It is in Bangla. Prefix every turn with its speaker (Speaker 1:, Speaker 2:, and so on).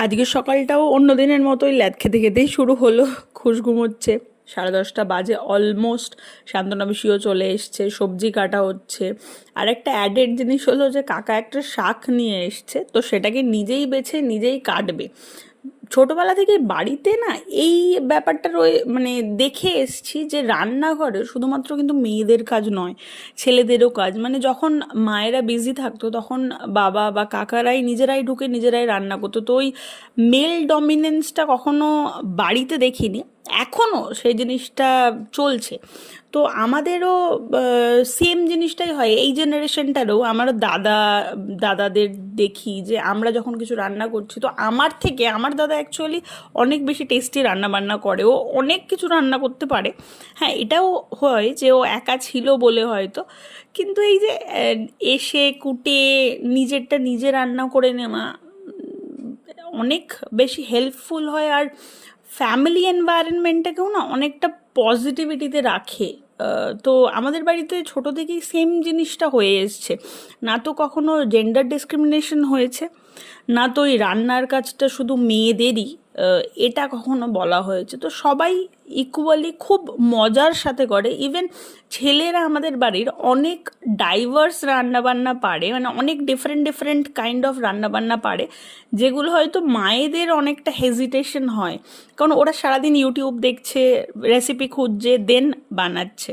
Speaker 1: আজকের সকালটাও অন্য দিনের মতোই ল্যাদ খেতে খেতেই শুরু হলো। ঘুমোচ্ছে, 10:30 বাজে অলমোস্ট। সান্তনা পিসিও চলে এসছে, সবজি কাটা হচ্ছে। আর একটা অ্যাডেড জিনিস হলো যে কাকা একটা শাক নিয়ে এসছে, তো সেটাকে নিজেই বেছে নিজেই কাটবে। ছোটবেলা থেকে বাড়িতে না এই ব্যাপারটা মানে দেখে এসছি যে রান্নাঘরে শুধুমাত্র কিন্তু মেয়েদের কাজ নয়, ছেলেদেরও কাজ। মানে যখন মায়েরা বিজি থাকতো তখন বাবা বা কাকারাই নিজেরাই ঢুকে নিজেরাই রান্না করতো। তো ওই মেল ডমিনেন্সটা কখনো বাড়িতে দেখিনি, এখনও সেই জিনিসটা চলছে। তো আমাদেরও সেম জিনিসটাই হয় এই জেনারেশনটারও। আমারও দাদাদের দেখি যে আমরা যখন কিছু রান্না করছি, তো আমার দাদা অ্যাকচুয়ালি অনেক বেশি টেস্টি রান্না বান্না করে, ও অনেক কিছু রান্না করতে পারে। হ্যাঁ, এটাও হয় যে ও একা ছিল বলে হয়তো, কিন্তু এই যে এসে কুটে নিজেরটা নিজে রান্না করে নেওয়া অনেক বেশি হেল্পফুল হয়। আর ফ্যামিলি এনভায়রনমেন্টটাকেও না অনেকটা পজিটিভিটিতে রাখে। তো আমাদের বাড়িতে ছোট থেকেই সেম জিনিসটা হয়ে এসছে। না তো কখনো জেন্ডার ডিসক্রিমিনেশন হয়েছে, না তো এই রান্নার কাজটা শুধু মেয়েদেরই, এটা কখনো বলা হয়েছে। তো সবাই ইকুয়ালি খুব মজার সাথে করে। ইভেন ছেলেরা আমাদের বাড়ির অনেক ডাইভার্স রান্নাবান্না পারে, মানে অনেক ডিফারেন্ট ডিফারেন্ট কাইন্ড অফ রান্নাবান্না পারে, যেগুলো হয়তো মায়েদের অনেকটা হেজিটেশন হয়, কারণ ওরা সারাদিন ইউটিউব দেখছে, রেসিপি খুঁজছে, দেন বানাচ্ছে।